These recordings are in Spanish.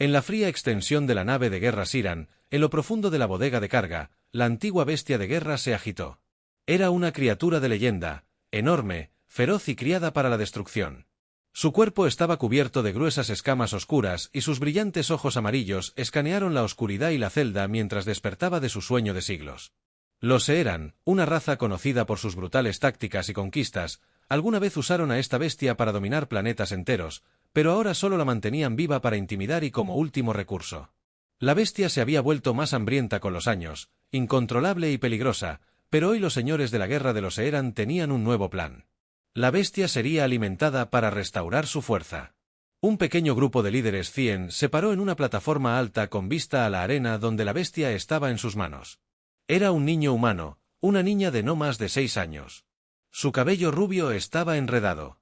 En la fría extensión de la nave de guerra Siran, en lo profundo de la bodega de carga, la antigua bestia de guerra se agitó. Era una criatura de leyenda, enorme, feroz y criada para la destrucción. Su cuerpo estaba cubierto de gruesas escamas oscuras y sus brillantes ojos amarillos escanearon la oscuridad y la celda mientras despertaba de su sueño de siglos. Los Seeran, una raza conocida por sus brutales tácticas y conquistas, alguna vez usaron a esta bestia para dominar planetas enteros, pero ahora solo la mantenían viva para intimidar y como último recurso. La bestia se había vuelto más hambrienta con los años, incontrolable y peligrosa, pero hoy los señores de la guerra de los Seeran tenían un nuevo plan. La bestia sería alimentada para restaurar su fuerza. Un pequeño grupo de líderes Cien se paró en una plataforma alta con vista a la arena donde la bestia estaba en sus manos. Era un niño humano, una niña de no más de 6 años. Su cabello rubio estaba enredado.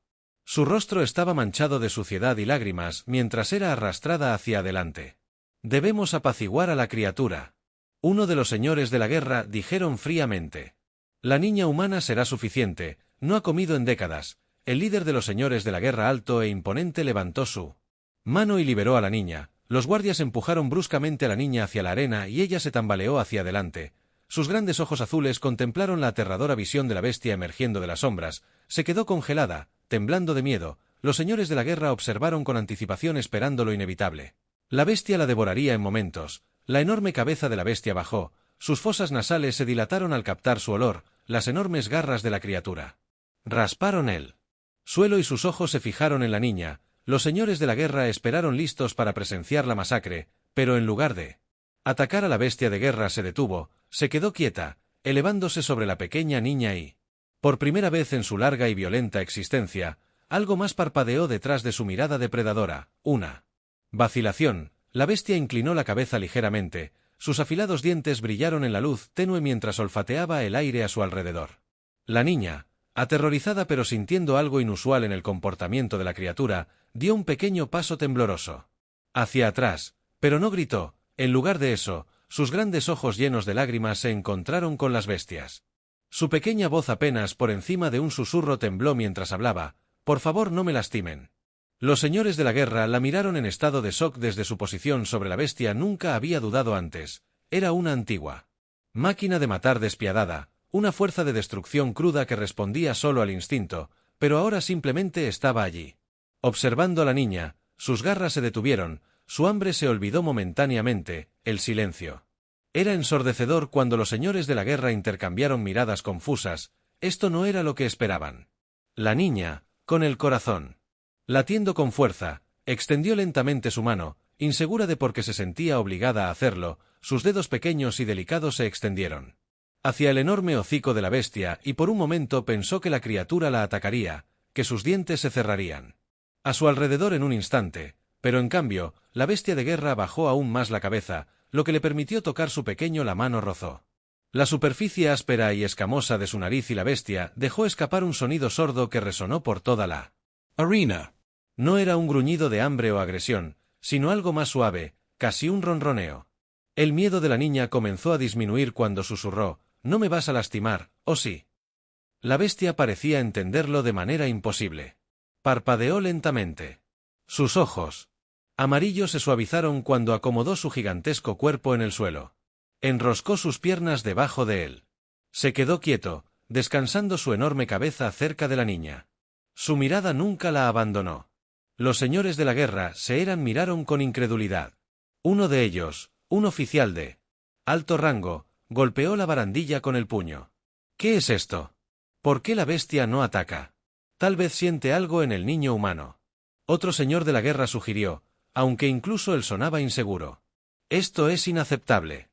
Su rostro estaba manchado de suciedad y lágrimas mientras era arrastrada hacia adelante. «Debemos apaciguar a la criatura», uno de los señores de la guerra dijeron fríamente. «La niña humana será suficiente, no ha comido en décadas». El líder de los señores de la guerra alto e imponente levantó su mano y liberó a la niña. Los guardias empujaron bruscamente a la niña hacia la arena y ella se tambaleó hacia adelante. Sus grandes ojos azules contemplaron la aterradora visión de la bestia emergiendo de las sombras. Se quedó congelada, temblando de miedo. Los señores de la guerra observaron con anticipación esperando lo inevitable. La bestia la devoraría en momentos. La enorme cabeza de la bestia bajó. Sus fosas nasales se dilataron al captar su olor, las enormes garras de la criatura. Rasparon el suelo y sus ojos se fijaron en la niña. Los señores de la guerra esperaron listos para presenciar la masacre, pero en lugar de atacar a la bestia de guerra se detuvo, se quedó quieta, elevándose sobre la pequeña niña y, por primera vez en su larga y violenta existencia, algo más parpadeó detrás de su mirada depredadora, una vacilación. La bestia inclinó la cabeza ligeramente, sus afilados dientes brillaron en la luz tenue mientras olfateaba el aire a su alrededor. La niña, aterrorizada pero sintiendo algo inusual en el comportamiento de la criatura, dio un pequeño paso tembloroso hacia atrás, pero no gritó. En lugar de eso, sus grandes ojos llenos de lágrimas se encontraron con las bestias. Su pequeña voz apenas por encima de un susurro tembló mientras hablaba: «Por favor, no me lastimen». Los señores de la guerra la miraron en estado de shock desde su posición sobre la bestia. Nunca había dudado antes. Era una antigua máquina de matar despiadada, una fuerza de destrucción cruda que respondía solo al instinto, pero ahora simplemente estaba allí. Observando a la niña, sus garras se detuvieron, su hambre se olvidó momentáneamente, el silencio. Era ensordecedor cuando los señores de la guerra intercambiaron miradas confusas. Esto no era lo que esperaban. La niña, con el corazón latiendo con fuerza, extendió lentamente su mano, insegura de por qué se sentía obligada a hacerlo. Sus dedos pequeños y delicados se extendieron hacia el enorme hocico de la bestia y por un momento pensó que la criatura la atacaría, que sus dientes se cerrarían a su alrededor en un instante, pero en cambio, la bestia de guerra bajó aún más la cabeza, lo que le permitió tocar su pequeño. La mano rozó la superficie áspera y escamosa de su nariz y la bestia dejó escapar un sonido sordo que resonó por toda la arena. No era un gruñido de hambre o agresión, sino algo más suave, casi un ronroneo. El miedo de la niña comenzó a disminuir cuando susurró: «No me vas a lastimar, ¿o sí?». La bestia parecía entenderlo de manera imposible. Parpadeó lentamente. Sus ojos amarillos se suavizaron cuando acomodó su gigantesco cuerpo en el suelo. Enroscó sus piernas debajo de él. Se quedó quieto, descansando su enorme cabeza cerca de la niña. Su mirada nunca la abandonó. Los señores de la guerra Seeran miraron con incredulidad. Uno de ellos, un oficial de alto rango, golpeó la barandilla con el puño. «¿Qué es esto? ¿Por qué la bestia no ataca? Tal vez siente algo en el niño humano». Otro señor de la guerra sugirió, aunque incluso él sonaba inseguro: «Esto es inaceptable».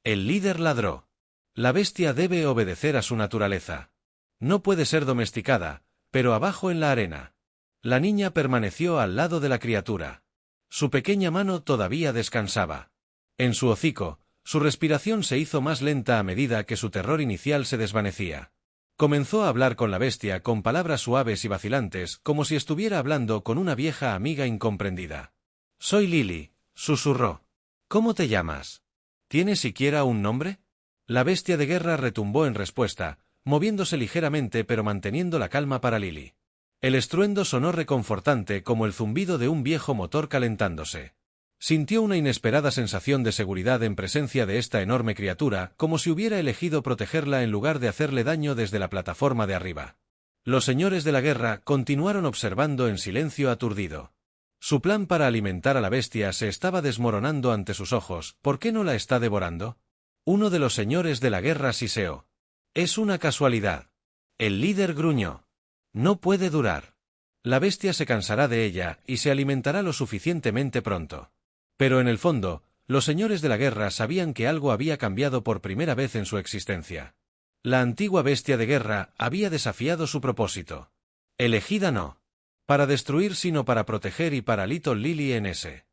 El líder ladró. «La bestia debe obedecer a su naturaleza. No puede ser domesticada, pero abajo en la arena». La niña permaneció al lado de la criatura. Su pequeña mano todavía descansaba en su hocico. Su respiración se hizo más lenta a medida que su terror inicial se desvanecía. Comenzó a hablar con la bestia con palabras suaves y vacilantes, como si estuviera hablando con una vieja amiga incomprendida. «Soy Lily», susurró. «¿Cómo te llamas? ¿Tienes siquiera un nombre?». La bestia de guerra retumbó en respuesta, moviéndose ligeramente pero manteniendo la calma para Lily. El estruendo sonó reconfortante como el zumbido de un viejo motor calentándose. Sintió una inesperada sensación de seguridad en presencia de esta enorme criatura, como si hubiera elegido protegerla en lugar de hacerle daño desde la plataforma de arriba. Los señores de la guerra continuaron observando en silencio aturdido. Su plan para alimentar a la bestia se estaba desmoronando ante sus ojos. ¿Por qué no la está devorando? Uno de los señores de la guerra siseó. Es una casualidad. El líder gruñó. No puede durar. La bestia se cansará de ella y se alimentará lo suficientemente pronto. Pero en el fondo, los señores de la guerra sabían que algo había cambiado por primera vez en su existencia. La antigua bestia de guerra había desafiado su propósito. Elegida no para destruir sino para proteger, y para Little Lily en ese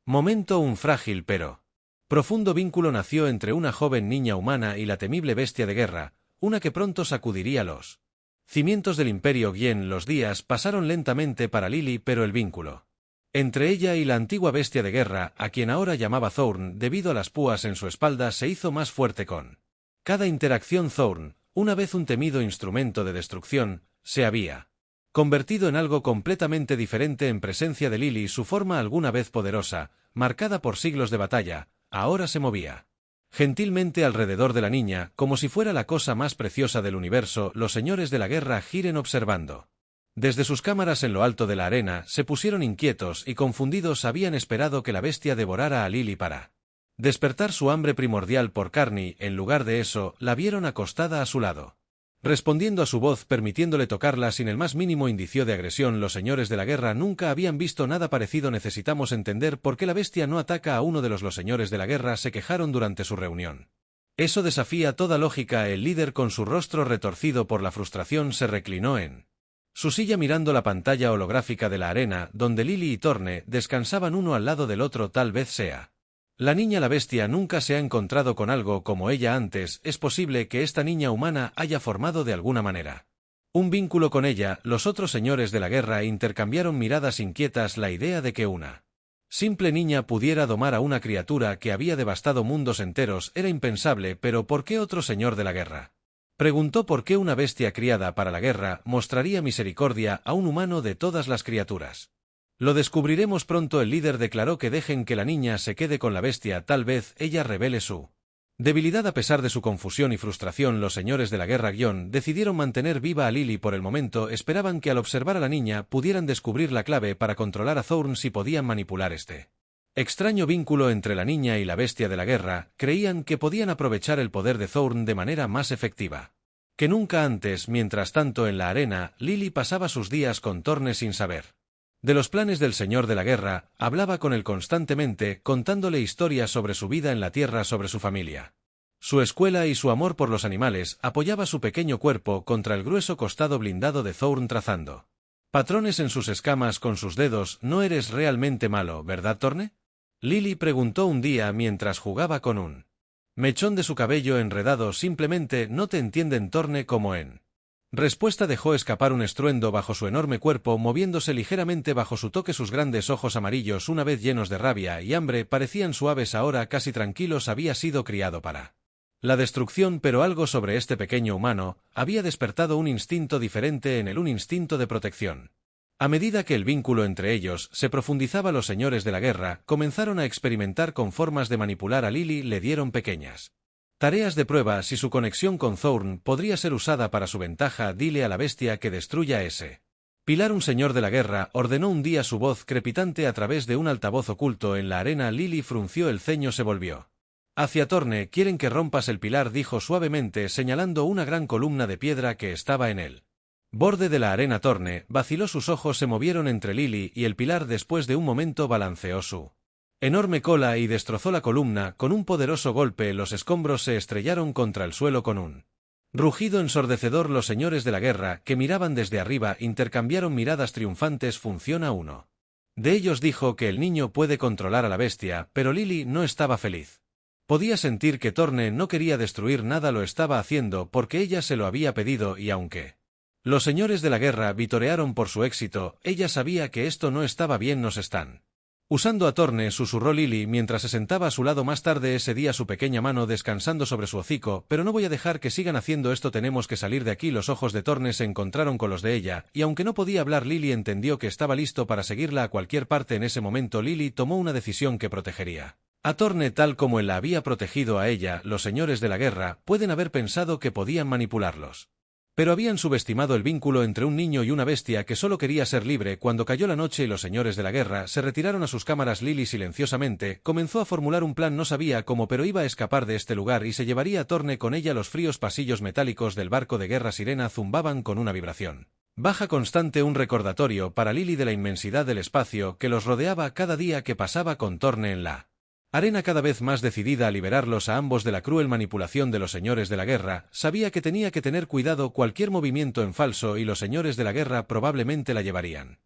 momento un frágil pero profundo vínculo nació entre una joven niña humana y la temible bestia de guerra, una que pronto sacudiría los cimientos del Imperio Gien. Los días pasaron lentamente para Lily, pero el vínculo entre ella y la antigua bestia de guerra, a quien ahora llamaba Thorn debido a las púas en su espalda, se hizo más fuerte con cada interacción. Thorn, una vez un temido instrumento de destrucción, se había convertido en algo completamente diferente en presencia de Lily. Su forma, alguna vez poderosa, marcada por siglos de batalla, ahora se movía gentilmente alrededor de la niña, como si fuera la cosa más preciosa del universo. Los señores de la guerra giren observando. Desde sus cámaras en lo alto de la arena, se pusieron inquietos y confundidos. Habían esperado que la bestia devorara a Lily para despertar su hambre primordial por carne. En lugar de eso, la vieron acostada a su lado, respondiendo a su voz, permitiéndole tocarla sin el más mínimo indicio de agresión. Los señores de la guerra nunca habían visto nada parecido. Necesitamos entender por qué la bestia no ataca a uno de los señores de la guerra, se quejaron durante su reunión. Eso desafía toda lógica. El líder, con su rostro retorcido por la frustración, se reclinó en su silla mirando la pantalla holográfica de la arena, donde Lily y Thorne descansaban uno al lado del otro. Tal vez sea la niña. La bestia nunca se ha encontrado con algo como ella antes. Es posible que esta niña humana haya formado de alguna manera un vínculo con ella. Los otros señores de la guerra intercambiaron miradas inquietas. La idea de que una simple niña pudiera domar a una criatura que había devastado mundos enteros era impensable. Pero ¿por qué otro señor de la guerra preguntó por qué una bestia criada para la guerra mostraría misericordia a un humano de todas las criaturas? Lo descubriremos pronto. El líder declaró que dejen que la niña se quede con la bestia. Tal vez ella revele su debilidad. A pesar de su confusión y frustración, los señores de la guerra decidieron mantener viva a Lily por el momento. Esperaban que al observar a la niña pudieran descubrir la clave para controlar a Thorn, si podían manipular este extraño vínculo entre la niña y la bestia de la guerra. Creían que podían aprovechar el poder de Thorn de manera más efectiva que nunca antes. Mientras tanto, en la arena, Lily pasaba sus días con Thorne sin saber de los planes del señor de la guerra. Hablaba con él constantemente, contándole historias sobre su vida en la tierra, sobre su familia, su escuela y su amor por los animales. Apoyaba su pequeño cuerpo contra el grueso costado blindado de Thorn, trazando patrones en sus escamas con sus dedos. No eres realmente malo, ¿verdad, Thorne? Lily preguntó un día mientras jugaba con un mechón de su cabello enredado. Simplemente no te entienden, Thorne. Como en respuesta dejó escapar un estruendo bajo su enorme cuerpo, moviéndose ligeramente bajo su toque. Sus grandes ojos amarillos, una vez llenos de rabia y hambre, parecían suaves, ahora casi tranquilos. Había sido criado para la destrucción, pero algo sobre este pequeño humano había despertado un instinto diferente en él, un instinto de protección. A medida que el vínculo entre ellos se profundizaba, los señores de la guerra comenzaron a experimentar con formas de manipular a Lily. Le dieron pequeñas tareas de prueba. Si su conexión con Thorn podría ser usada para su ventaja, dile a la bestia que destruya ese pilar. Un señor de la guerra ordenó un día, su voz crepitante a través de un altavoz oculto en la arena. Lily frunció el ceño, se volvió hacia Thorne. Quieren que rompas el pilar, dijo suavemente, señalando una gran columna de piedra que estaba en él borde de la arena. Thorne vaciló, sus ojos se movieron entre Lily y el pilar. Después de un momento balanceó su enorme cola y destrozó la columna con un poderoso golpe. Los escombros se estrellaron contra el suelo con un rugido ensordecedor. Los señores de la guerra, que miraban desde arriba, intercambiaron miradas triunfantes. Funciona. Uno de ellos dijo que el niño puede controlar a la bestia, pero Lily no estaba feliz. Podía sentir que Thorne no quería destruir nada, lo estaba haciendo porque ella se lo había pedido, y aunque los señores de la guerra vitorearon por su éxito, ella sabía que esto no estaba bien. Nos están Usando a Torne, susurró Lily mientras se sentaba a su lado más tarde ese día, su pequeña mano descansando sobre su hocico. Pero no voy a dejar que sigan haciendo esto, tenemos que salir de aquí. Los ojos de Torne se encontraron con los de ella, y aunque no podía hablar, Lily entendió que estaba listo para seguirla a cualquier parte. En ese momento Lily tomó una decisión que protegería a Torne tal como él la había protegido a ella. Los señores de la guerra pueden haber pensado que podían manipularlos, pero habían subestimado el vínculo entre un niño y una bestia que solo quería ser libre. Cuando cayó la noche y los señores de la guerra se retiraron a sus cámaras, Lily silenciosamente comenzó a formular un plan. No sabía cómo, pero iba a escapar de este lugar y se llevaría a Torne con ella. Los fríos pasillos metálicos del barco de guerra Sirena zumbaban con una vibración baja constante, un recordatorio para Lily de la inmensidad del espacio que los rodeaba cada día que pasaba con Torne en la arena. Cada vez más decidida a liberarlos a ambos de la cruel manipulación de los señores de la guerra, sabía que tenía que tener cuidado cualquier movimiento en falso, y los señores de la guerra probablemente la llevarían.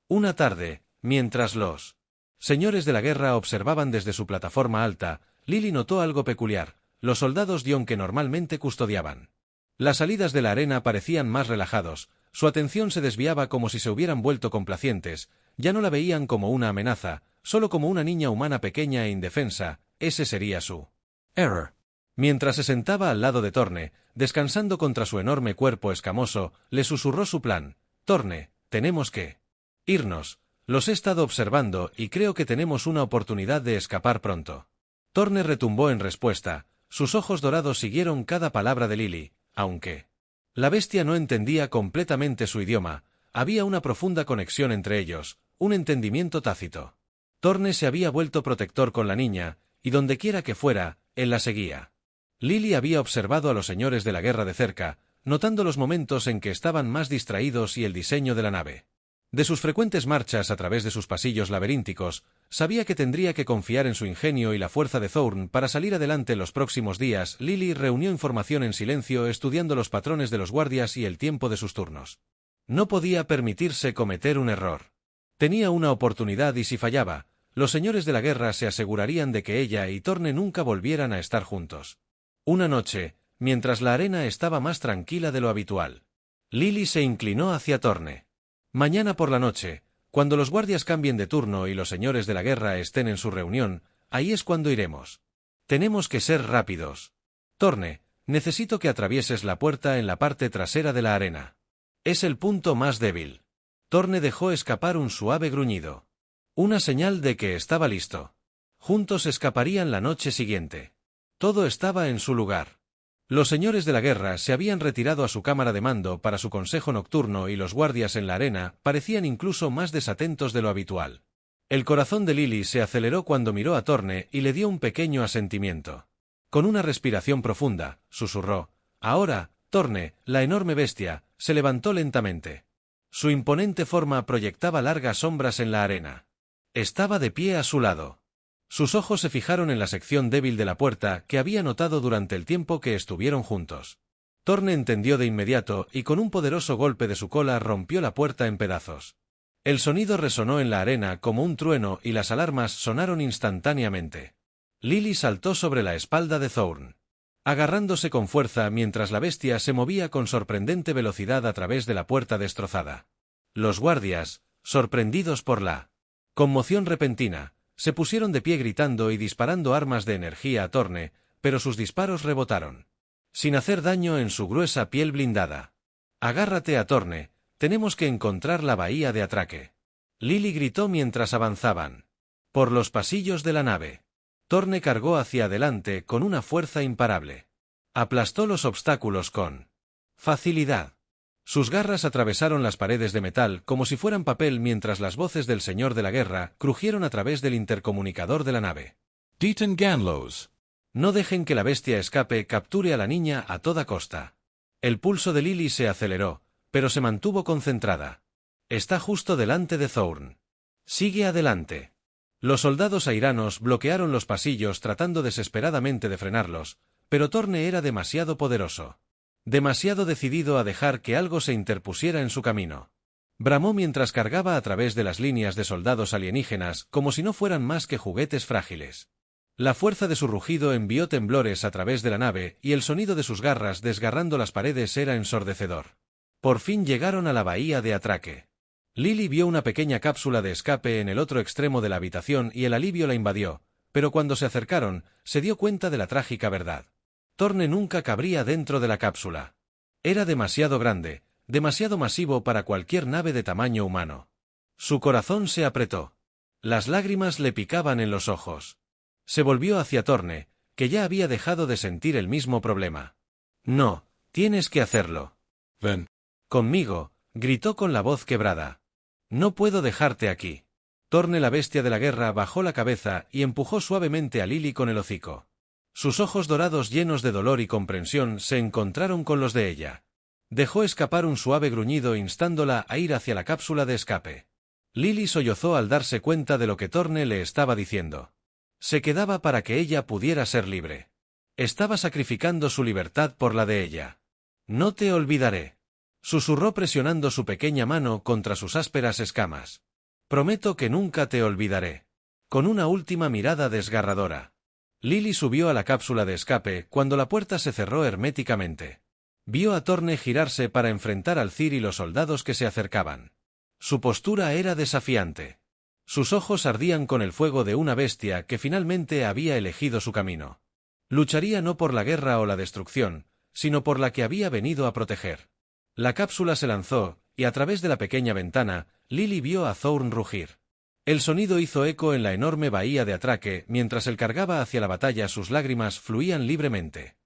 Una tarde, mientras los señores de la guerra observaban desde su plataforma alta, Lily notó algo peculiar. Los soldados Dion que normalmente custodiaban las salidas de la arena parecían más relajados, su atención se desviaba como si se hubieran vuelto complacientes, ya no la veían como una amenaza, solo como una niña humana pequeña e indefensa. Ese sería su error. Mientras se sentaba al lado de Torne, descansando contra su enorme cuerpo escamoso, le susurró su plan. Torne, tenemos que irnos. Los he estado observando y creo que tenemos una oportunidad de escapar pronto. Torne retumbó en respuesta, sus ojos dorados siguieron cada palabra de Lily, aunque la bestia no entendía completamente su idioma, había una profunda conexión entre ellos, un entendimiento tácito. Torne se había vuelto protector con la niña, y dondequiera que fuera, él la seguía. Lily había observado a los señores de la guerra de cerca, notando los momentos en que estaban más distraídos y el diseño de la nave. De sus frecuentes marchas a través de sus pasillos laberínticos, sabía que tendría que confiar en su ingenio y la fuerza de Thorne para salir adelante. Los próximos días, Lily reunió información en silencio, estudiando los patrones de los guardias y el tiempo de sus turnos. No podía permitirse cometer un error. Tenía una oportunidad y si fallaba, los señores de la guerra se asegurarían de que ella y Torne nunca volvieran a estar juntos. Una noche, mientras la arena estaba más tranquila de lo habitual, Lily se inclinó hacia Torne. Mañana por la noche, cuando los guardias cambien de turno y los señores de la guerra estén en su reunión, ahí es cuando iremos. Tenemos que ser rápidos. Torne, necesito que atravieses la puerta en la parte trasera de la arena. Es el punto más débil. Torne dejó escapar un suave gruñido. Una señal de que estaba listo. Juntos escaparían la noche siguiente. Todo estaba en su lugar. Los señores de la guerra se habían retirado a su cámara de mando para su consejo nocturno y los guardias en la arena parecían incluso más desatentos de lo habitual. El corazón de Lily se aceleró cuando miró a Torne y le dio un pequeño asentimiento. Con una respiración profunda, susurró: «Ahora, Torne». La enorme bestia se levantó lentamente. Su imponente forma proyectaba largas sombras en la arena. Estaba de pie a su lado. Sus ojos se fijaron en la sección débil de la puerta que había notado durante el tiempo que estuvieron juntos. Torne entendió de inmediato y con un poderoso golpe de su cola rompió la puerta en pedazos. El sonido resonó en la arena como un trueno y las alarmas sonaron instantáneamente. Lily saltó sobre la espalda de Thorne, agarrándose con fuerza mientras la bestia se movía con sorprendente velocidad a través de la puerta destrozada. Los guardias, sorprendidos por la conmoción repentina, se pusieron de pie gritando y disparando armas de energía a Torne, pero sus disparos rebotaron, sin hacer daño en su gruesa piel blindada. «Agárrate a Torne, tenemos que encontrar la bahía de atraque», Lily gritó mientras avanzaban por los pasillos de la nave. Torne cargó hacia adelante con una fuerza imparable. Aplastó los obstáculos con facilidad. Sus garras atravesaron las paredes de metal como si fueran papel mientras las voces del señor de la guerra crujieron a través del intercomunicador de la nave. Deaton Ganlows. No dejen que la bestia escape, capture a la niña a toda costa. El pulso de Lily se aceleró, pero se mantuvo concentrada. Está justo delante de Thorne. Sigue adelante. Los soldados airanos bloquearon los pasillos tratando desesperadamente de frenarlos, pero Torne era demasiado poderoso. Demasiado decidido a dejar que algo se interpusiera en su camino. Bramó mientras cargaba a través de las líneas de soldados alienígenas como si no fueran más que juguetes frágiles. La fuerza de su rugido envió temblores a través de la nave y el sonido de sus garras desgarrando las paredes era ensordecedor. Por fin llegaron a la bahía de atraque. Lily vio una pequeña cápsula de escape en el otro extremo de la habitación y el alivio la invadió, pero cuando se acercaron, se dio cuenta de la trágica verdad. Thorne nunca cabría dentro de la cápsula. Era demasiado grande, demasiado masivo para cualquier nave de tamaño humano. Su corazón se apretó. Las lágrimas le picaban en los ojos. Se volvió hacia Thorne, que ya había dejado de sentir el mismo problema. No, tienes que hacerlo. Ven. Conmigo, gritó con la voz quebrada. No puedo dejarte aquí. Thorne, la bestia de la guerra, bajó la cabeza y empujó suavemente a Lily con el hocico. Sus ojos dorados llenos de dolor y comprensión se encontraron con los de ella. Dejó escapar un suave gruñido instándola a ir hacia la cápsula de escape. Lily sollozó al darse cuenta de lo que Thorne le estaba diciendo. Se quedaba para que ella pudiera ser libre. Estaba sacrificando su libertad por la de ella. No te olvidaré. Susurró presionando su pequeña mano contra sus ásperas escamas. Prometo que nunca te olvidaré. Con una última mirada desgarradora. Lily subió a la cápsula de escape cuando la puerta se cerró herméticamente. Vio a Thorne girarse para enfrentar al Cir y los soldados que se acercaban. Su postura era desafiante. Sus ojos ardían con el fuego de una bestia que finalmente había elegido su camino. Lucharía no por la guerra o la destrucción, sino por la que había venido a proteger. La cápsula se lanzó, y a través de la pequeña ventana, Lily vio a Thorne rugir. El sonido hizo eco en la enorme bahía de Atraque, mientras él cargaba hacia la batalla sus lágrimas fluían libremente.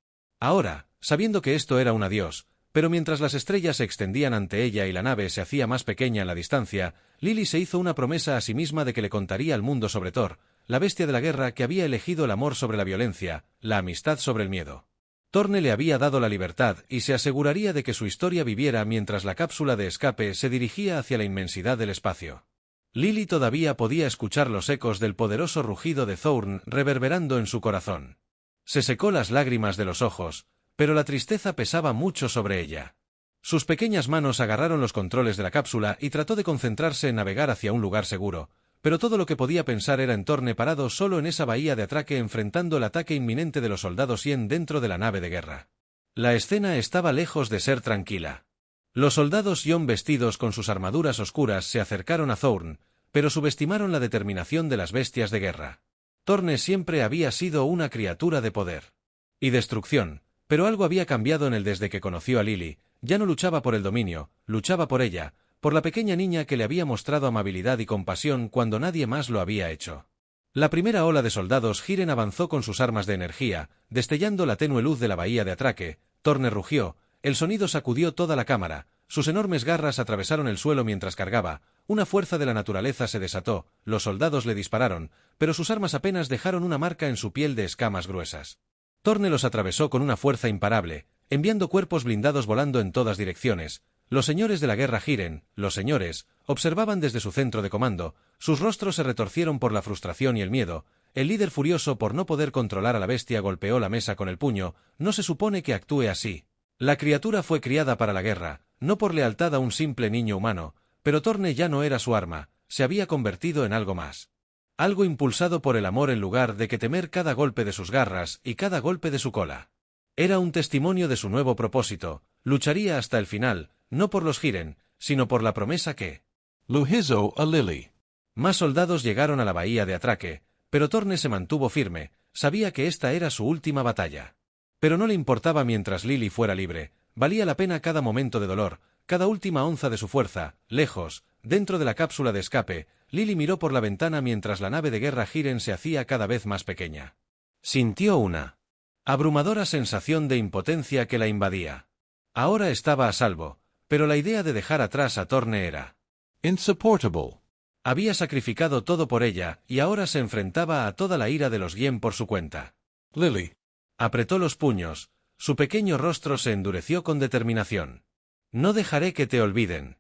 Ahora, sabiendo que esto era un adiós, pero mientras las estrellas se extendían ante ella y la nave se hacía más pequeña en la distancia, Lily se hizo una promesa a sí misma de que le contaría al mundo sobre Thor, la bestia de la guerra que había elegido el amor sobre la violencia, la amistad sobre el miedo. Thorne le había dado la libertad y se aseguraría de que su historia viviera mientras la cápsula de escape se dirigía hacia la inmensidad del espacio. Lily todavía podía escuchar los ecos del poderoso rugido de Thorne reverberando en su corazón. Se secó las lágrimas de los ojos, pero la tristeza pesaba mucho sobre ella. Sus pequeñas manos agarraron los controles de la cápsula y trató de concentrarse en navegar hacia un lugar seguro, pero todo lo que podía pensar era en Thorne parado solo en esa bahía de Atraque enfrentando el ataque inminente de los soldados Yen dentro de la nave de guerra. La escena estaba lejos de ser tranquila. Los soldados Yen vestidos con sus armaduras oscuras se acercaron a Thorne, pero subestimaron la determinación de las bestias de guerra. Thorne siempre había sido una criatura de poder y destrucción, pero algo había cambiado en él desde que conoció a Lily. Ya no luchaba por el dominio, luchaba por ella, por la pequeña niña que le había mostrado amabilidad y compasión cuando nadie más lo había hecho. La primera ola de soldados Hiren avanzó con sus armas de energía, destellando la tenue luz de la bahía de Atraque. Thorne rugió, el sonido sacudió toda la cámara, sus enormes garras atravesaron el suelo mientras cargaba, una fuerza de la naturaleza se desató, los soldados le dispararon, pero sus armas apenas dejaron una marca en su piel de escamas gruesas. Thorne los atravesó con una fuerza imparable, enviando cuerpos blindados volando en todas direcciones. Los señores de la guerra Hiren, los señores, observaban desde su centro de comando, sus rostros se retorcieron por la frustración y el miedo. El líder furioso por no poder controlar a la bestia golpeó la mesa con el puño. No se supone que actúe así. La criatura fue criada para la guerra, no por lealtad a un simple niño humano, pero Thorne ya no era su arma, se había convertido en algo más. Algo impulsado por el amor en lugar de que temer cada golpe de sus garras y cada golpe de su cola. Era un testimonio de su nuevo propósito, lucharía hasta el final, no por los Hiren, sino por la promesa que Luhizo a Lily. Más soldados llegaron a la bahía de Atraque, pero Thorne se mantuvo firme, sabía que esta era su última batalla. Pero no le importaba mientras Lily fuera libre, valía la pena cada momento de dolor, cada última onza de su fuerza. Lejos, dentro de la cápsula de escape, Lily miró por la ventana mientras la nave de guerra Hiren se hacía cada vez más pequeña. Sintió una abrumadora sensación de impotencia que la invadía. Ahora estaba a salvo, pero la idea de dejar atrás a Thorne era insupportable. Había sacrificado todo por ella, y ahora se enfrentaba a toda la ira de los Yen por su cuenta. Lily. Apretó los puños, su pequeño rostro se endureció con determinación. No dejaré que te olviden.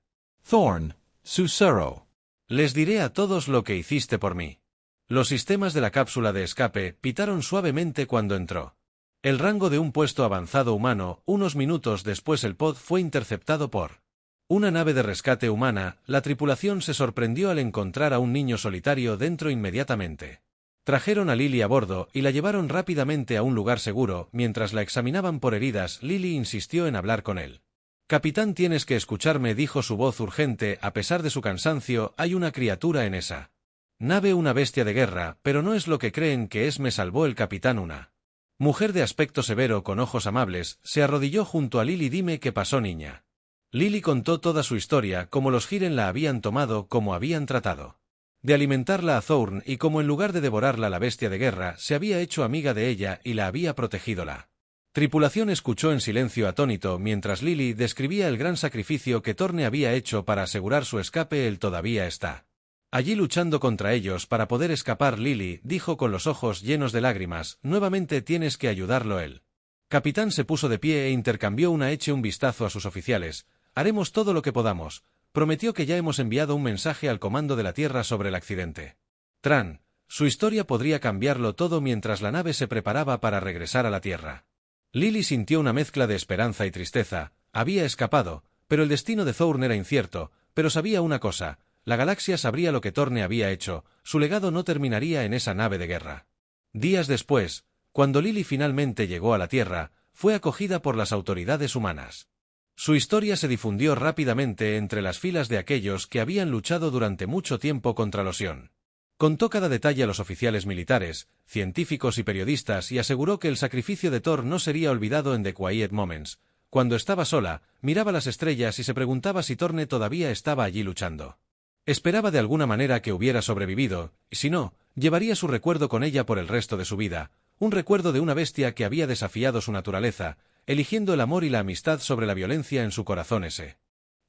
Thorne, Sussurro. Les diré a todos lo que hiciste por mí. Los sistemas de la cápsula de escape pitaron suavemente cuando entró. El rango de un puesto avanzado humano. Unos minutos después el pod fue interceptado por una nave de rescate humana. La tripulación se sorprendió al encontrar a un niño solitario dentro inmediatamente. Trajeron a Lily a bordo y la llevaron rápidamente a un lugar seguro. Mientras la examinaban por heridas, Lily insistió en hablar con él. Capitán, tienes que escucharme, dijo su voz urgente. A pesar de su cansancio, hay una criatura en esa nave, una bestia de guerra, pero no es lo que creen que es. Me salvó el capitán. Una mujer de aspecto severo con ojos amables se arrodilló junto a Lily. Dime qué pasó, niña. Lily contó toda su historia, cómo los Giren la habían tomado, cómo habían tratado de alimentarla a Thorn y cómo en lugar de devorarla la bestia de guerra se había hecho amiga de ella y la había protegido. La tripulación escuchó en silencio atónito mientras Lily describía el gran sacrificio que Thorne había hecho para asegurar su escape. Él todavía está allí luchando contra ellos para poder escapar. Lily dijo con los ojos llenos de lágrimas. Nuevamente tienes que ayudarlo. El capitán se puso de pie e intercambió un vistazo a sus oficiales. Haremos todo lo que podamos. Prometió que ya hemos enviado un mensaje al comando de la Tierra sobre el accidente. Tran, su historia podría cambiarlo todo mientras la nave se preparaba para regresar a la Tierra. Lily sintió una mezcla de esperanza y tristeza. Había escapado, pero el destino de Thorn era incierto. Pero sabía una cosa: la galaxia sabría lo que Thorne había hecho. Su legado no terminaría en esa nave de guerra. Días después, cuando Lily finalmente llegó a la Tierra, fue acogida por las autoridades humanas. Su historia se difundió rápidamente entre las filas de aquellos que habían luchado durante mucho tiempo contra los Sion. Contó cada detalle a los oficiales militares, científicos y periodistas y aseguró que el sacrificio de Thor no sería olvidado. En The Quiet Moments, cuando estaba sola, miraba las estrellas y se preguntaba si Thorne todavía estaba allí luchando. Esperaba de alguna manera que hubiera sobrevivido, y si no, llevaría su recuerdo con ella por el resto de su vida, un recuerdo de una bestia que había desafiado su naturaleza, eligiendo el amor y la amistad sobre la violencia en su corazón.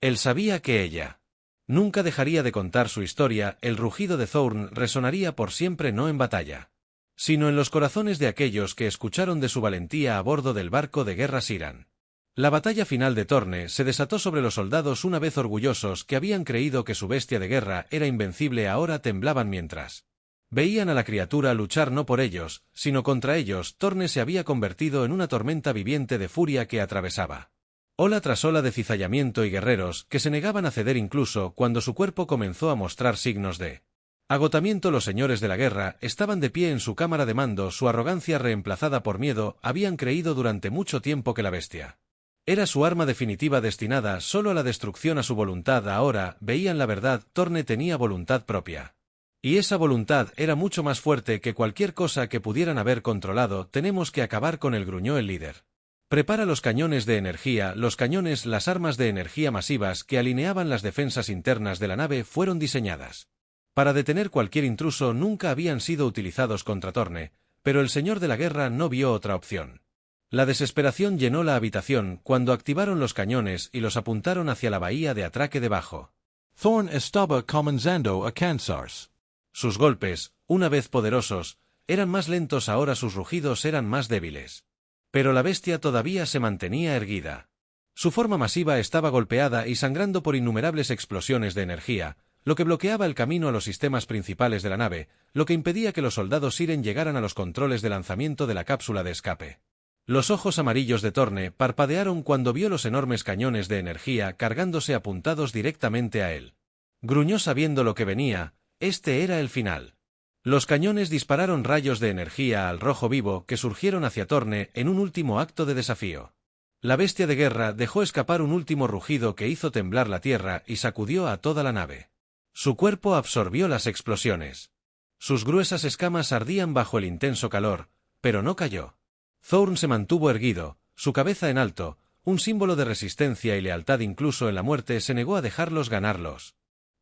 Él sabía que ella nunca dejaría de contar su historia. El rugido de Thorn resonaría por siempre, no en batalla, sino en los corazones de aquellos que escucharon de su valentía a bordo del barco de guerra Siran. La batalla final de Thorne se desató sobre los soldados. Una vez orgullosos que habían creído que su bestia de guerra era invencible, ahora temblaban mientras veían a la criatura luchar no por ellos, sino contra ellos. Thorne se había convertido en una tormenta viviente de furia que atravesaba ola tras ola de cizallamiento y guerreros que se negaban a ceder incluso cuando su cuerpo comenzó a mostrar signos de agotamiento. Los señores de la guerra estaban de pie en su cámara de mando, su arrogancia reemplazada por miedo. Habían creído durante mucho tiempo que la bestia era su arma definitiva, destinada solo a la destrucción a su voluntad. Ahora veían la verdad: Thorne tenía voluntad propia. Y esa voluntad era mucho más fuerte que cualquier cosa que pudieran haber controlado. Tenemos que acabar con él, gruñó el líder. Prepara los cañones de energía. Los cañones, las armas de energía masivas que alineaban las defensas internas de la nave, fueron diseñadas para detener cualquier intruso. Nunca habían sido utilizados contra Thorne, pero el señor de la guerra no vio otra opción. La desesperación llenó la habitación cuando activaron los cañones y los apuntaron hacia la bahía de atraque debajo. Thorn estaba comenzando a cansarse. Sus golpes, una vez poderosos, eran más lentos. Ahora sus rugidos eran más débiles. Pero la bestia todavía se mantenía erguida. Su forma masiva estaba golpeada y sangrando por innumerables explosiones de energía, lo que bloqueaba el camino a los sistemas principales de la nave, lo que impedía que los soldados Siren llegaran a los controles de lanzamiento de la cápsula de escape. Los ojos amarillos de Thorne parpadearon cuando vio los enormes cañones de energía cargándose apuntados directamente a él. Gruñó sabiendo lo que venía. Este era el final. Los cañones dispararon rayos de energía al rojo vivo que surgieron hacia Thorne en un último acto de desafío. La bestia de guerra dejó escapar un último rugido que hizo temblar la tierra y sacudió a toda la nave. Su cuerpo absorbió las explosiones. Sus gruesas escamas ardían bajo el intenso calor, pero no cayó. Thorn se mantuvo erguido, su cabeza en alto, un símbolo de resistencia y lealtad. Incluso en la muerte se negó a dejarlos ganarlos.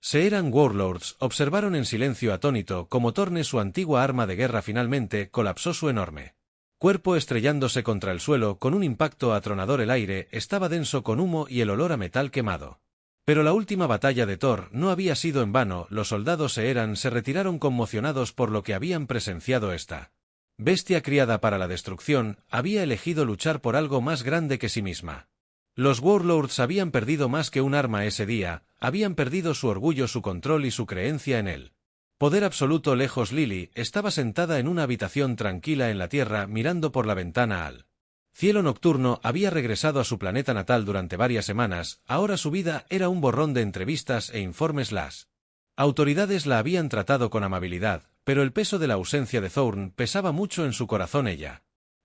Seeran Warlords observaron en silencio atónito cómo Thorne, su antigua arma de guerra, finalmente colapsó su enorme cuerpo estrellándose contra el suelo con un impacto atronador. El aire estaba denso con humo y el olor a metal quemado. Pero la última batalla de Thor no había sido en vano. Los soldados Seeran se retiraron conmocionados por lo que habían presenciado. Esta bestia criada para la destrucción había elegido luchar por algo más grande que sí misma. Los Warlords habían perdido más que un arma ese día, habían perdido su orgullo, su control y su creencia en él. Poder absoluto. Lejos, Lily estaba sentada en una habitación tranquila en la Tierra mirando por la ventana al cielo nocturno. Había regresado a su planeta natal durante varias semanas. Ahora su vida era un borrón de entrevistas e informes. Las autoridades la habían tratado con amabilidad, pero el peso de la ausencia de Thorn pesaba mucho en su corazón. Ella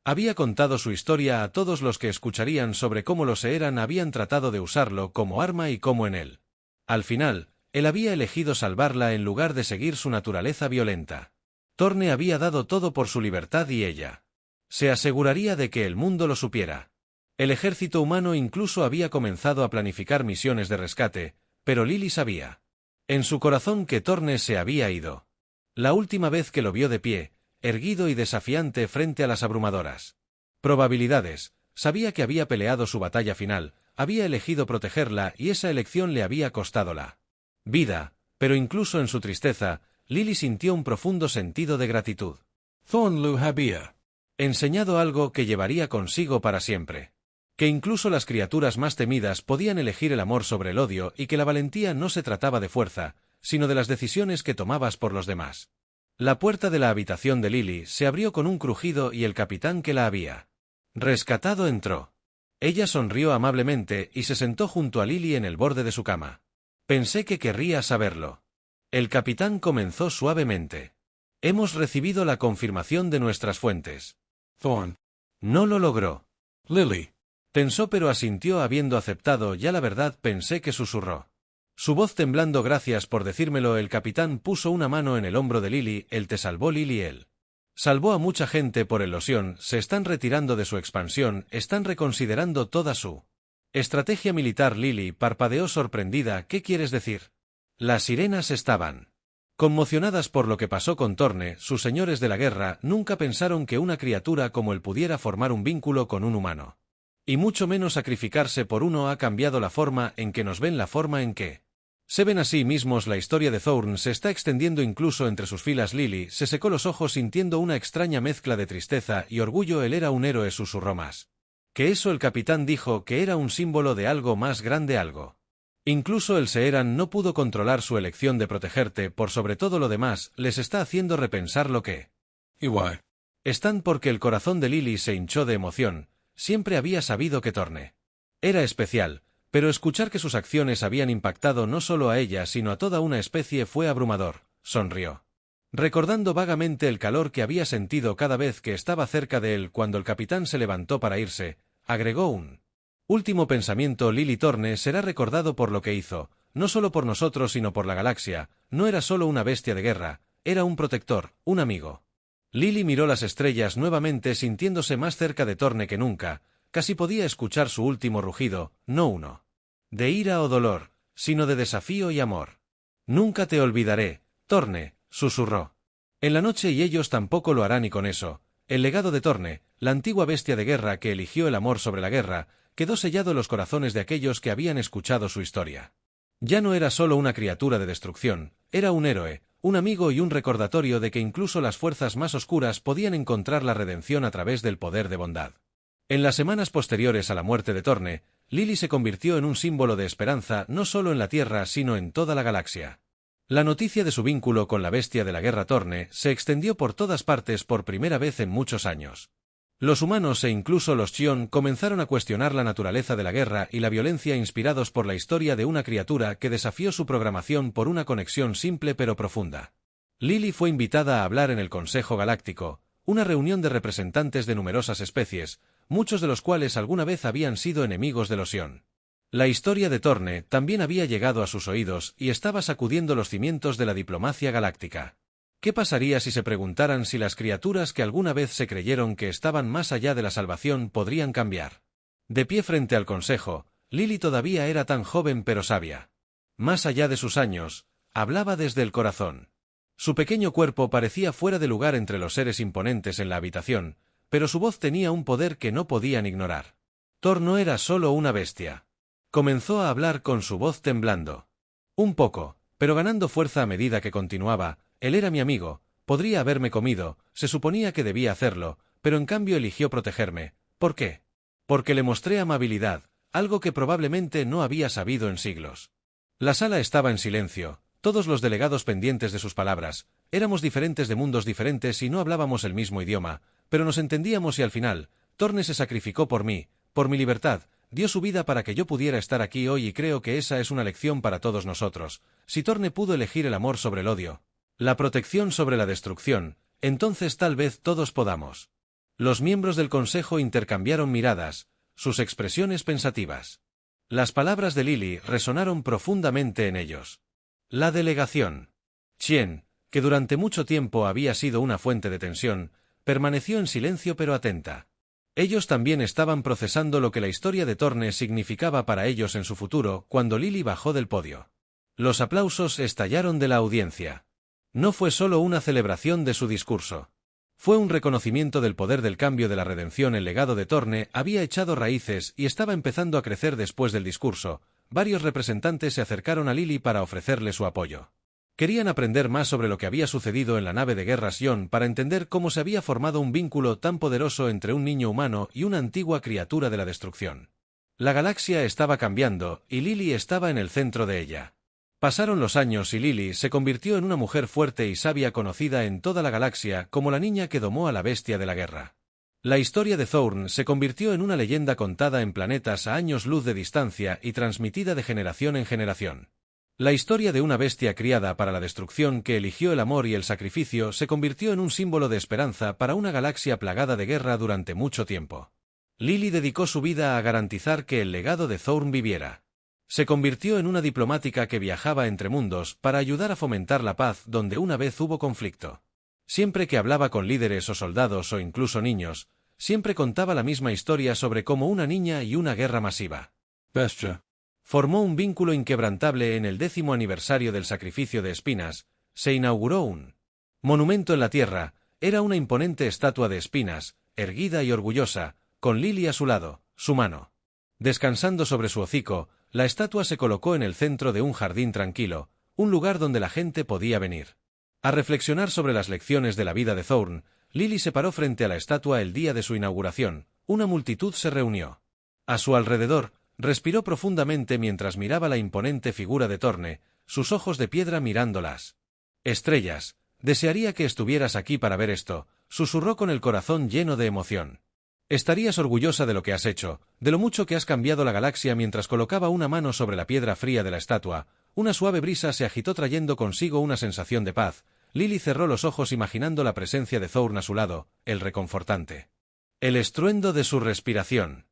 Había contado su historia a todos los que escucharían sobre cómo los Seeran habían tratado de usarlo como arma y cómo en él. Al final, él había elegido salvarla en lugar de seguir su naturaleza violenta. Torne había dado todo por su libertad y ella se aseguraría de que el mundo lo supiera. El ejército humano incluso había comenzado a planificar misiones de rescate, pero Lily sabía en su corazón que Torne se había ido. La última vez que lo vio de pie, erguido y desafiante frente a las abrumadoras probabilidades, sabía que había peleado su batalla final, había elegido protegerla y esa elección le había costado la vida, pero incluso en su tristeza, Lily sintió un profundo sentido de gratitud. Thorn le había enseñado algo que llevaría consigo para siempre. Que incluso las criaturas más temidas podían elegir el amor sobre el odio y que la valentía no se trataba de fuerza, sino de las decisiones que tomabas por los demás. La puerta de la habitación de Lily se abrió con un crujido y el capitán que la había rescatado entró. Ella sonrió amablemente y se sentó junto a Lily en el borde de su cama. Pensé que querría saberlo. El capitán comenzó suavemente. Hemos recibido la confirmación de nuestras fuentes. Thorn. No lo logró. Lily. Pensó pero asintió habiendo aceptado ya la verdad pensé que susurró. Su voz temblando gracias por decírmelo el capitán puso una mano en el hombro de Lily, él te salvó Lily él. Salvó a mucha gente por el Ocean, se están retirando de su expansión, están reconsiderando toda su estrategia militar Lily parpadeó sorprendida, ¿qué quieres decir? Las sirenas estaban conmocionadas por lo que pasó con Torne, sus señores de la guerra nunca pensaron que una criatura como él pudiera formar un vínculo con un humano. Y mucho menos sacrificarse por uno ha cambiado la forma en que nos ven la forma en que se ven a sí mismos la historia de Thorn se está extendiendo incluso entre sus filas Lily se secó los ojos sintiendo una extraña mezcla de tristeza y orgullo él era un héroe susurró más. Que eso el capitán dijo que era un símbolo de algo más grande algo. Incluso el Seeran no pudo controlar su elección de protegerte por sobre todo lo demás, les está haciendo repensar lo que están porque el corazón de Lily se hinchó de emoción, siempre había sabido que Torne era especial, pero escuchar que sus acciones habían impactado no solo a ella sino a toda una especie fue abrumador, sonrió. Recordando vagamente el calor que había sentido cada vez que estaba cerca de él cuando el capitán se levantó para irse, agregó un último pensamiento Lily Torne será recordado por lo que hizo, no solo por nosotros sino por la galaxia, no era solo una bestia de guerra, era un protector, un amigo. Lily miró las estrellas nuevamente sintiéndose más cerca de Torne que nunca, casi podía escuchar su último rugido, no uno de ira o dolor, sino de desafío y amor. Nunca te olvidaré, Torne, susurró. En la noche y ellos tampoco lo harán y con eso, el legado de Torne, la antigua bestia de guerra que eligió el amor sobre la guerra, quedó sellado en los corazones de aquellos que habían escuchado su historia. Ya no era solo una criatura de destrucción, era un héroe, un amigo y un recordatorio de que incluso las fuerzas más oscuras podían encontrar la redención a través del poder de bondad. En las semanas posteriores a la muerte de Torne, Lily se convirtió en un símbolo de esperanza no solo en la Tierra sino en toda la galaxia. La noticia de su vínculo con la bestia de la guerra Torne se extendió por todas partes por primera vez en muchos años. Los humanos e incluso los Xion comenzaron a cuestionar la naturaleza de la guerra y la violencia inspirados por la historia de una criatura que desafió su programación por una conexión simple pero profunda. Lily fue invitada a hablar en el Consejo Galáctico, una reunión de representantes de numerosas especies, muchos de los cuales alguna vez habían sido enemigos de los Xion. La historia de Torne también había llegado a sus oídos y estaba sacudiendo los cimientos de la diplomacia galáctica. ¿Qué pasaría si se preguntaran si las criaturas que alguna vez se creyeron que estaban más allá de la salvación podrían cambiar? De pie frente al consejo, Lily todavía era tan joven pero sabia. Más allá de sus años, hablaba desde el corazón. Su pequeño cuerpo parecía fuera de lugar entre los seres imponentes en la habitación, pero su voz tenía un poder que no podían ignorar. Thor no era solo una bestia. Comenzó a hablar con su voz temblando. Un poco, pero ganando fuerza a medida que continuaba. Él era mi amigo, podría haberme comido, se suponía que debía hacerlo, pero en cambio eligió protegerme. ¿Por qué? Porque le mostré amabilidad, algo que probablemente no había sabido en siglos. La sala estaba en silencio, todos los delegados pendientes de sus palabras, éramos diferentes de mundos diferentes y no hablábamos el mismo idioma, pero nos entendíamos y al final, Torne se sacrificó por mí, por mi libertad, dio su vida para que yo pudiera estar aquí hoy y creo que esa es una lección para todos nosotros. Si Torne pudo elegir el amor sobre el odio, la protección sobre la destrucción, entonces tal vez todos podamos. Los miembros del consejo intercambiaron miradas, sus expresiones pensativas. Las palabras de Lily resonaron profundamente en ellos. La delegación. Chien, que durante mucho tiempo había sido una fuente de tensión, permaneció en silencio pero atenta. Ellos también estaban procesando lo que la historia de Torne significaba para ellos en su futuro cuando Lily bajó del podio. Los aplausos estallaron de la audiencia. No fue solo una celebración de su discurso. Fue un reconocimiento del poder del cambio de la redención. El legado de Torne había echado raíces y estaba empezando a crecer después del discurso. Varios representantes se acercaron a Lily para ofrecerle su apoyo. Querían aprender más sobre lo que había sucedido en la nave de guerra Sion para entender cómo se había formado un vínculo tan poderoso entre un niño humano y una antigua criatura de la destrucción. La galaxia estaba cambiando, y Lily estaba en el centro de ella. Pasaron los años y Lily se convirtió en una mujer fuerte y sabia conocida en toda la galaxia como la niña que domó a la bestia de la guerra. La historia de Thorn se convirtió en una leyenda contada en planetas a años luz de distancia y transmitida de generación en generación. La historia de una bestia criada para la destrucción que eligió el amor y el sacrificio se convirtió en un símbolo de esperanza para una galaxia plagada de guerra durante mucho tiempo. Lily dedicó su vida a garantizar que el legado de Thorn viviera. Se convirtió en una diplomática que viajaba entre mundos para ayudar a fomentar la paz donde una vez hubo conflicto. Siempre que hablaba con líderes o soldados o incluso niños, siempre contaba la misma historia sobre cómo una niña y una guerra masiva. Bestia. Formó un vínculo inquebrantable. En el 10º aniversario del sacrificio de espinas, se inauguró un monumento en la tierra. Era una imponente estatua de espinas, erguida y orgullosa, con Lily a su lado, su mano descansando sobre su hocico. La estatua se colocó en el centro de un jardín tranquilo, un lugar donde la gente podía venir a reflexionar sobre las lecciones de la vida de Thorn. Lily se paró frente a la estatua el día de su inauguración. Una multitud se reunió a su alrededor. Respiró profundamente mientras miraba la imponente figura de Torne, sus ojos de piedra mirando las estrellas. Desearía que estuvieras aquí para ver esto, susurró con el corazón lleno de emoción. Estarías orgullosa de lo que has hecho, de lo mucho que has cambiado la galaxia. Mientras colocaba una mano sobre la piedra fría de la estatua, una suave brisa se agitó trayendo consigo una sensación de paz. Lily cerró los ojos imaginando la presencia de Thorn a su lado, el reconfortante. El estruendo de su respiración.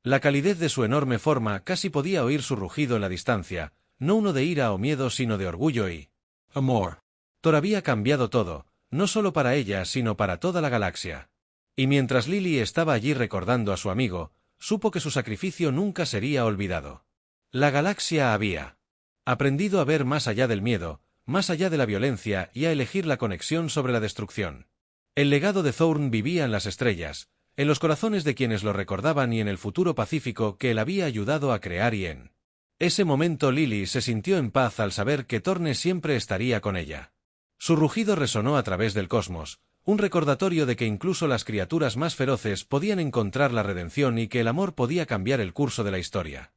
La calidez de su enorme forma. Casi podía oír su rugido en la distancia, no uno de ira o miedo sino de orgullo y amor. Thor había cambiado todo, no solo para ella sino para toda la galaxia. Y mientras Lily estaba allí recordando a su amigo, supo que su sacrificio nunca sería olvidado. La galaxia había aprendido a ver más allá del miedo, más allá de la violencia y a elegir la conexión sobre la destrucción. El legado de Thorn vivía en las estrellas, en los corazones de quienes lo recordaban y en el futuro pacífico que él había ayudado a crear. Y en ese momento Lily se sintió en paz al saber que Torne siempre estaría con ella. Su rugido resonó a través del cosmos, un recordatorio de que incluso las criaturas más feroces podían encontrar la redención y que el amor podía cambiar el curso de la historia.